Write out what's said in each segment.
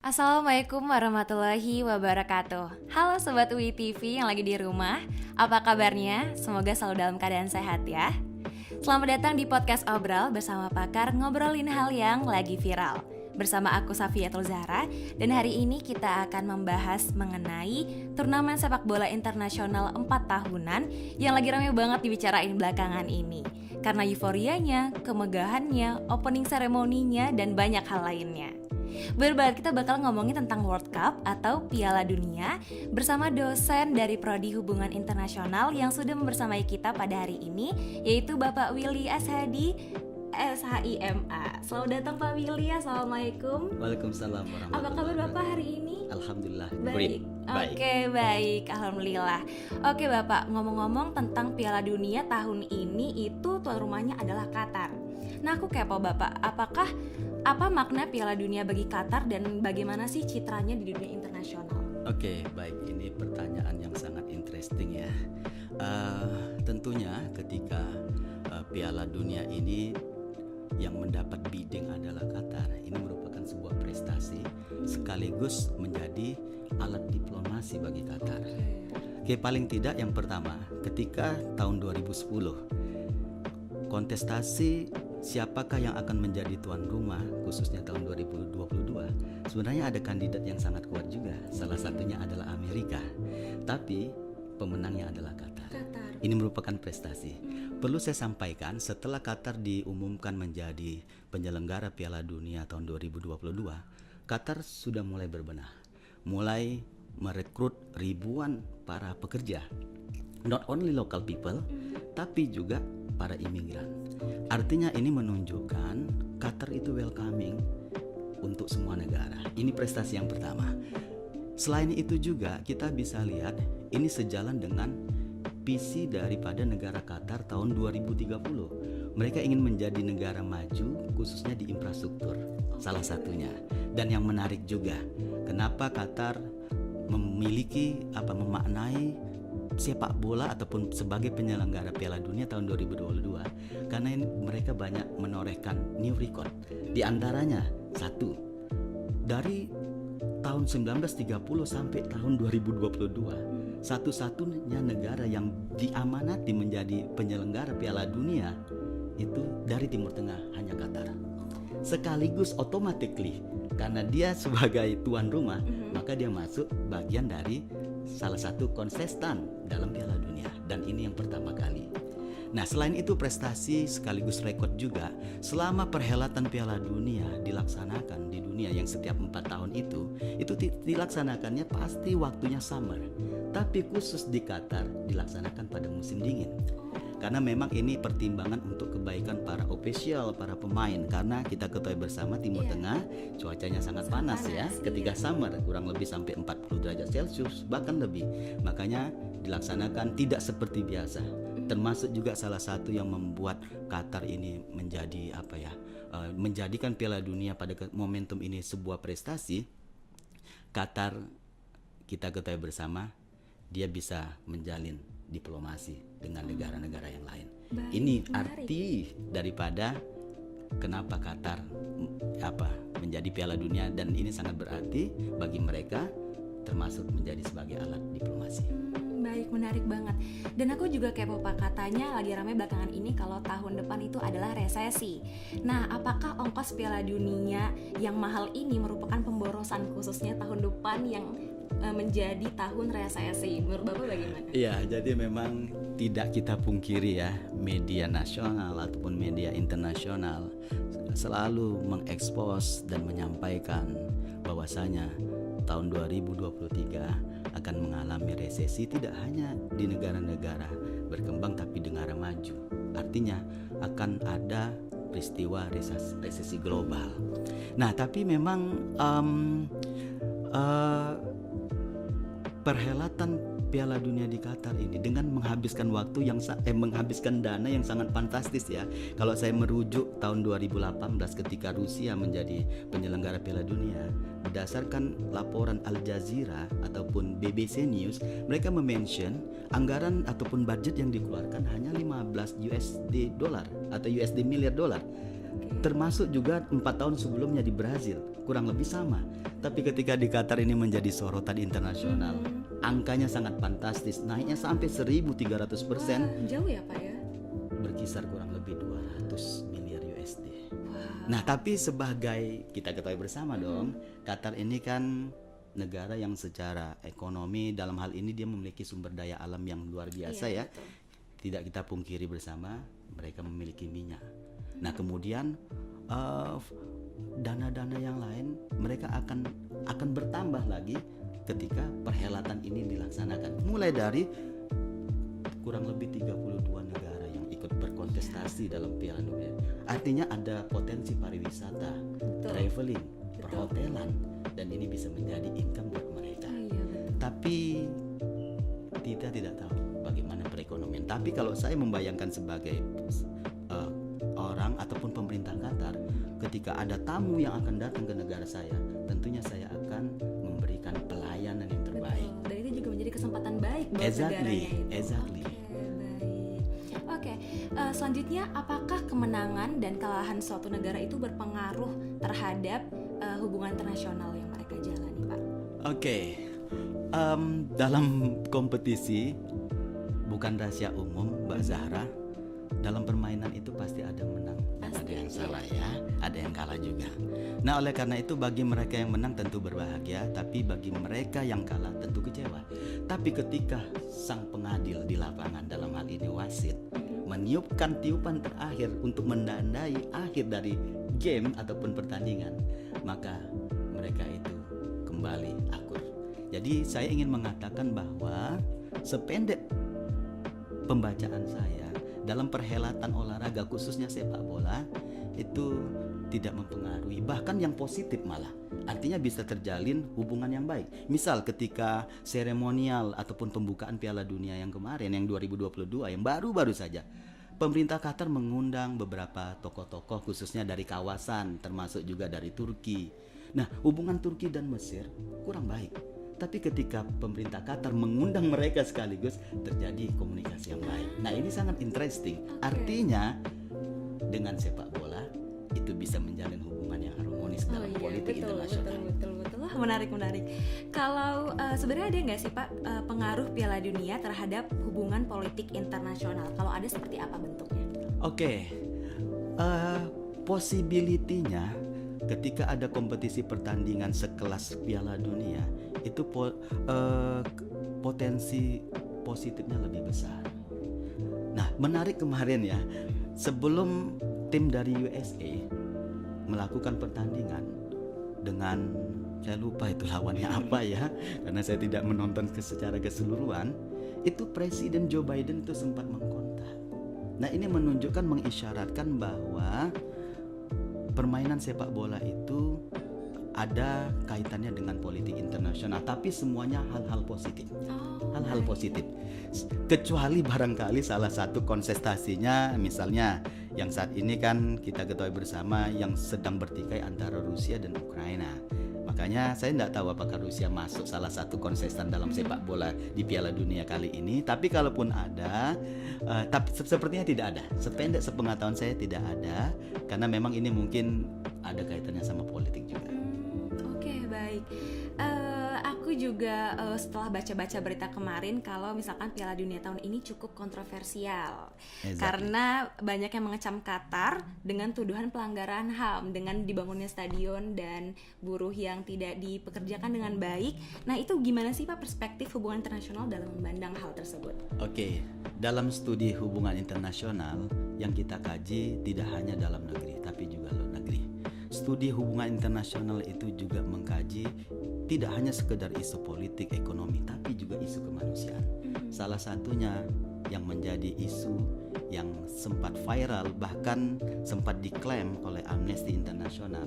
Assalamualaikum warahmatullahi wabarakatuh. Halo Sobat UI TV yang lagi di rumah. Apa kabarnya? Semoga selalu dalam keadaan sehat ya. Selamat datang di podcast Obrol bersama pakar ngobrolin hal yang lagi viral. Bersama aku Safiatul Zahra, dan hari ini kita akan membahas mengenai turnamen sepak bola internasional 4 tahunan yang lagi rame banget dibicarain belakangan ini. Karena euforianya, kemegahannya, opening seremoninya, dan banyak hal lainnya. Berbahagia kita bakal ngomongin tentang World Cup atau Piala Dunia bersama dosen dari Prodi Hubungan Internasional yang sudah membersamai kita pada hari ini, yaitu Bapak Willy Ashadi, SHIMA. Selamat datang Pak Willy, Assalamualaikum. Waalaikumsalam warahmatullahi wabarakatuh. Apa kabar Bapak hari ini? Alhamdulillah, Baik. Oke, baik. Alhamdulillah. Oke Bapak, ngomong-ngomong tentang Piala Dunia tahun ini, itu tuan rumahnya adalah Qatar. Nah aku kepo Bapak, apa makna Piala Dunia bagi Qatar dan bagaimana sih citranya di dunia internasional? Oke, baik. Ini pertanyaan yang sangat interesting ya. Tentunya ketika Piala Dunia ini yang mendapat bidding adalah Qatar, ini merupakan sebuah prestasi sekaligus menjadi alat diplomasi bagi Qatar. Oke, paling tidak yang pertama, ketika tahun 2010 kontestasi siapakah yang akan menjadi tuan rumah khususnya tahun 2022, sebenarnya ada kandidat yang sangat kuat juga. Salah satunya adalah Amerika, tapi pemenangnya adalah Qatar. Ini merupakan prestasi. Perlu saya sampaikan, setelah Qatar diumumkan menjadi penyelenggara Piala Dunia tahun 2022, Qatar sudah mulai berbenah, mulai merekrut ribuan para pekerja, not only local people, tapi juga para imigran. Artinya ini menunjukkan Qatar itu welcoming untuk semua negara. Ini prestasi yang pertama. Selain itu juga kita bisa lihat ini sejalan dengan visi daripada negara Qatar tahun 2030. Mereka ingin menjadi negara maju khususnya di infrastruktur, salah satunya. Dan yang menarik juga, kenapa Qatar memaknai sepak bola ataupun sebagai penyelenggara Piala Dunia tahun 2022, karena ini mereka banyak menorehkan new record. Di antaranya satu, dari tahun 1930 sampai tahun 2022, satu-satunya negara yang diamanati menjadi penyelenggara Piala Dunia itu dari Timur Tengah, hanya Qatar. Sekaligus automatically karena dia sebagai tuan rumah, maka dia masuk bagian dari salah satu kontestan dalam Piala Dunia, dan ini yang pertama kali. Nah, selain itu prestasi sekaligus rekor juga, selama perhelatan Piala Dunia dilaksanakan di dunia yang setiap 4 tahun itu dilaksanakannya pasti waktunya summer, tapi khusus di Qatar dilaksanakan pada musim dingin. Karena memang ini pertimbangan untuk kebaikan para official, para pemain, karena kita ketahui bersama Timur Tengah cuacanya sangat panas ya. Ketika summer kurang lebih sampai 40 derajat Celcius bahkan lebih. Makanya dilaksanakan tidak seperti biasa. Termasuk juga salah satu yang membuat Qatar ini menjadi menjadikan Piala Dunia pada momentum ini sebuah prestasi. Qatar kita ketahui bersama dia bisa menjalin diplomasi dengan negara-negara yang lain. Ini arti daripada kenapa Qatar menjadi Piala Dunia, dan ini sangat berarti bagi mereka, termasuk menjadi sebagai alat diplomasi. Baik, menarik banget. Dan aku juga kepo Pak, katanya lagi ramai belakangan ini kalau tahun depan itu adalah resesi. Nah, apakah ongkos Piala Dunia yang mahal ini merupakan pemborosan khususnya tahun depan yang menjadi tahun resesi? Menurut Bapak bagaimana? Iya, jadi memang tidak kita pungkiri ya, media nasional ataupun media internasional selalu mengekspos dan menyampaikan bahwasanya tahun 2023 akan mengalami resesi, tidak hanya di negara-negara berkembang tapi di negara maju. Artinya akan ada peristiwa resesi global. Nah, tapi memang perhelatan Piala Dunia di Qatar ini dengan menghabiskan menghabiskan dana yang sangat fantastis ya. Kalau saya merujuk tahun 2018 ketika Rusia menjadi penyelenggara Piala Dunia, berdasarkan laporan Al Jazeera ataupun BBC News, mereka mention anggaran ataupun budget yang dikeluarkan hanya 15 USD dolar atau USD miliar dolar. Termasuk juga 4 tahun sebelumnya di Brazil, kurang lebih sama. Tapi ketika di Qatar ini menjadi sorotan internasional, angkanya sangat fantastis, naiknya sampai 1.300%. Jauh ya Pak ya? Berkisar kurang lebih 200 miliar USD. Nah, tapi sebagai kita ketahui bersama dong, Qatar ini kan negara yang secara ekonomi dalam hal ini dia memiliki sumber daya alam yang luar biasa ya. Betul. Tidak kita pungkiri bersama, mereka memiliki minyak. Nah, kemudian dana-dana yang lain mereka akan bertambah lagi ketika perhelatan ini dilaksanakan. Mulai dari kurang lebih 32 negara yang ikut berkontestasi dalam Piala Dunia. Artinya ada potensi pariwisata, traveling, perhotelan, dan ini bisa menjadi income buat mereka. Tapi kita tidak tahu bagaimana perekonomian. Tapi kalau saya membayangkan sebagai orang ataupun pemerintah Qatar, ketika ada tamu yang akan datang ke negara saya, tentunya saya akan memberikan pelayanan yang terbaik. Dan itu juga menjadi kesempatan baik buat negaranya itu. Exactly. Oke, selanjutnya apakah kemenangan dan kekalahan suatu negara itu berpengaruh terhadap hubungan internasional yang mereka jalani, Pak? Oke. Dalam kompetisi bukan rahasia umum, Mbak Zahra. Dalam permainan itu pasti ada menang dan ada yang salah ya, ada yang kalah juga. Nah, oleh karena itu bagi mereka yang menang tentu berbahagia, tapi bagi mereka yang kalah tentu kecewa. Tapi ketika sang pengadil di lapangan, dalam hal ini wasit, meniupkan tiupan terakhir untuk menandai akhir dari game ataupun pertandingan, maka mereka itu kembali akur. Jadi saya ingin mengatakan bahwa sependek pembacaan saya dalam perhelatan olahraga khususnya sepak bola itu tidak mempengaruhi, bahkan yang positif malah. Artinya bisa terjalin hubungan yang baik. Misal ketika seremonial ataupun pembukaan Piala Dunia yang kemarin yang 2022 yang baru-baru saja, pemerintah Qatar mengundang beberapa tokoh-tokoh khususnya dari kawasan termasuk juga dari Turki. Nah, hubungan Turki dan Mesir kurang baik. Tapi ketika pemerintah Qatar mengundang mereka sekaligus, terjadi komunikasi yang baik. Nah, ini sangat interesting. Artinya dengan sepak bola itu bisa menjalin hubungan yang harmonis dalam politik internasional. Betul. Wah, menarik. Kalau sebenarnya ada nggak sih Pak pengaruh Piala Dunia terhadap hubungan politik internasional? Kalau ada seperti apa bentuknya? Oke, possibility-nya ketika ada kompetisi pertandingan sekelas Piala Dunia itu potensi positifnya lebih besar. Nah, menarik kemarin ya, sebelum tim dari USA melakukan pertandingan dengan, saya lupa itu lawannya apa ya, karena saya tidak menonton secara keseluruhan, itu Presiden Joe Biden itu sempat mengkontak. Nah, ini menunjukkan, mengisyaratkan bahwa permainan sepak bola itu ada kaitannya dengan politik internasional, tapi semuanya hal-hal positif. Hal-hal positif. Kecuali barangkali salah satu kontestasinya, misalnya yang saat ini kan kita ketahui bersama yang sedang bertikai antara Rusia dan Ukraina. Makanya saya tidak tahu apakah Rusia masuk salah satu kontestan dalam sepak bola di Piala Dunia kali ini. Tapi kalaupun ada, tapi sepertinya tidak ada. Sependek sepengetahuan saya tidak ada, karena memang ini mungkin ada kaitannya sama politik juga. Oke, baik. Aku juga setelah baca-baca berita kemarin kalau misalkan Piala Dunia tahun ini cukup kontroversial. Karena banyak yang mengecam Qatar dengan tuduhan pelanggaran HAM dengan dibangunnya stadion dan buruh yang tidak dipekerjakan dengan baik. Nah, itu gimana sih Pak perspektif hubungan internasional dalam memandang hal tersebut? Oke, dalam studi hubungan internasional yang kita kaji tidak hanya dalam negeri tapi juga luar negeri. Studi hubungan internasional itu juga mengkaji tidak hanya sekedar isu politik, ekonomi, tapi juga isu kemanusiaan. Salah satunya yang menjadi isu yang sempat viral, bahkan sempat diklaim oleh Amnesty International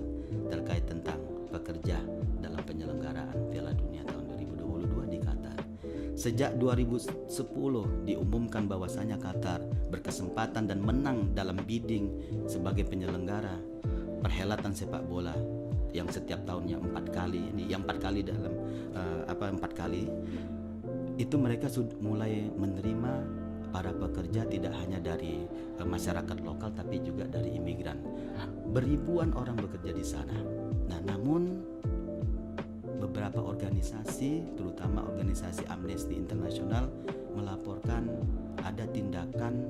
terkait tentang pekerja dalam penyelenggaraan Piala Dunia tahun 2022 di Qatar. Sejak 2010 diumumkan bahwasanya Qatar berkesempatan dan menang dalam bidding sebagai penyelenggara perhelatan sepak bola yang setiap tahunnya 4 kali ini, yang 4 kali dalam 4 kali itu mereka sudah mulai menerima para pekerja tidak hanya dari masyarakat lokal tapi juga dari imigran. Beribuan orang bekerja di sana. Nah, namun beberapa organisasi, terutama organisasi Amnesty International, melaporkan ada tindakan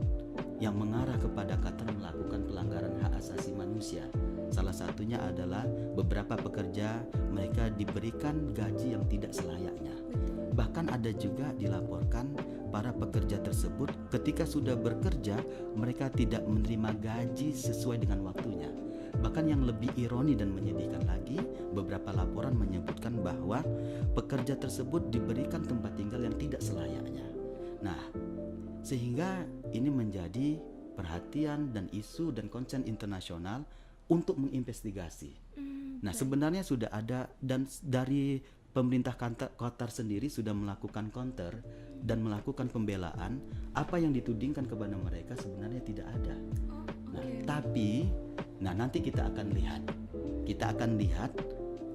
yang mengarah kepada Qatar melakukan pelanggaran hak asasi manusia. Salah satunya adalah beberapa pekerja mereka diberikan gaji yang tidak selayaknya. Bahkan ada juga dilaporkan para pekerja tersebut ketika sudah bekerja mereka tidak menerima gaji sesuai dengan waktunya. Bahkan yang lebih ironi dan menyedihkan lagi, beberapa laporan menyebutkan bahwa pekerja tersebut diberikan tempat tinggal yang tidak selayaknya. Nah, sehingga ini menjadi perhatian dan isu dan konsen internasional untuk menginvestigasi. Nah, sebenarnya sudah ada, dan dari pemerintah Qatar sendiri sudah melakukan counter dan melakukan pembelaan. Apa yang ditudingkan kepada mereka sebenarnya tidak ada. Nah, tapi nanti kita akan lihat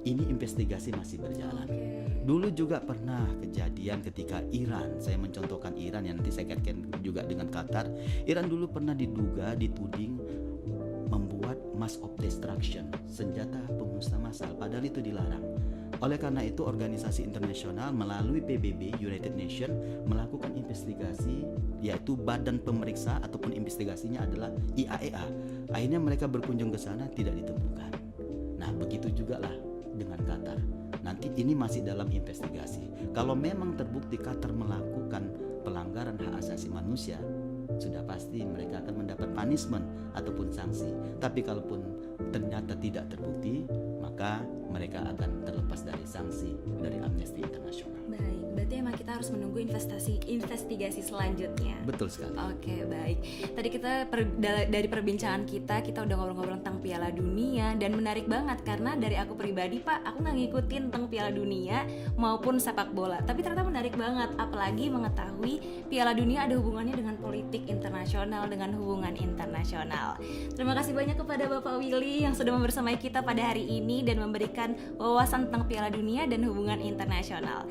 ini investigasi masih berjalan. Dulu juga pernah kejadian ketika Iran, saya mencontohkan Iran yang nanti saya kaitkan juga dengan Qatar. Iran dulu pernah dituding membuat mass of destruction, senjata pemusnah massal, padahal itu dilarang. Oleh karena itu organisasi internasional melalui PBB United Nations melakukan investigasi, yaitu badan pemeriksa ataupun investigasinya adalah IAEA. Akhirnya mereka berkunjung ke sana, tidak ditemukan. Nah, begitu juga lah dengan Qatar. Nanti ini masih dalam investigasi. Kalau memang terbukti Qatar melakukan pelanggaran hak asasi manusia, sudah pasti mereka akan mendapat punishment ataupun sanksi. Tapi kalaupun ternyata tidak terbukti, maka mereka akan terlepas dari sanksi dari Amnesty International. Baik, berarti emang kita harus menunggu investigasi selanjutnya. Betul sekali. Oke, baik. Tadi kita dari perbincangan kita udah ngobrol-ngobrol tentang Piala Dunia, dan menarik banget karena dari aku pribadi, Pak, aku nggak ngikutin tentang Piala Dunia maupun sepak bola. Tapi ternyata menarik banget, apalagi mengetahui Piala Dunia ada hubungannya dengan politik internasional, dengan hubungan internasional. Terima kasih banyak kepada Bapak Willy yang sudah membersamai kita pada hari ini dan memberikan wawasan tentang Piala Dunia dan hubungan internasional.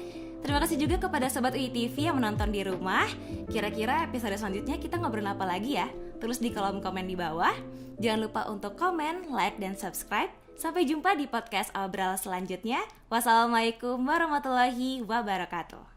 Terima kasih juga kepada Sobat UiTV yang menonton di rumah. Kira-kira episode selanjutnya kita ngobrol apa lagi ya? Tulis di kolom komen di bawah. Jangan lupa untuk komen, like, dan subscribe. Sampai jumpa di podcast Obral selanjutnya. Wassalamualaikum warahmatullahi wabarakatuh.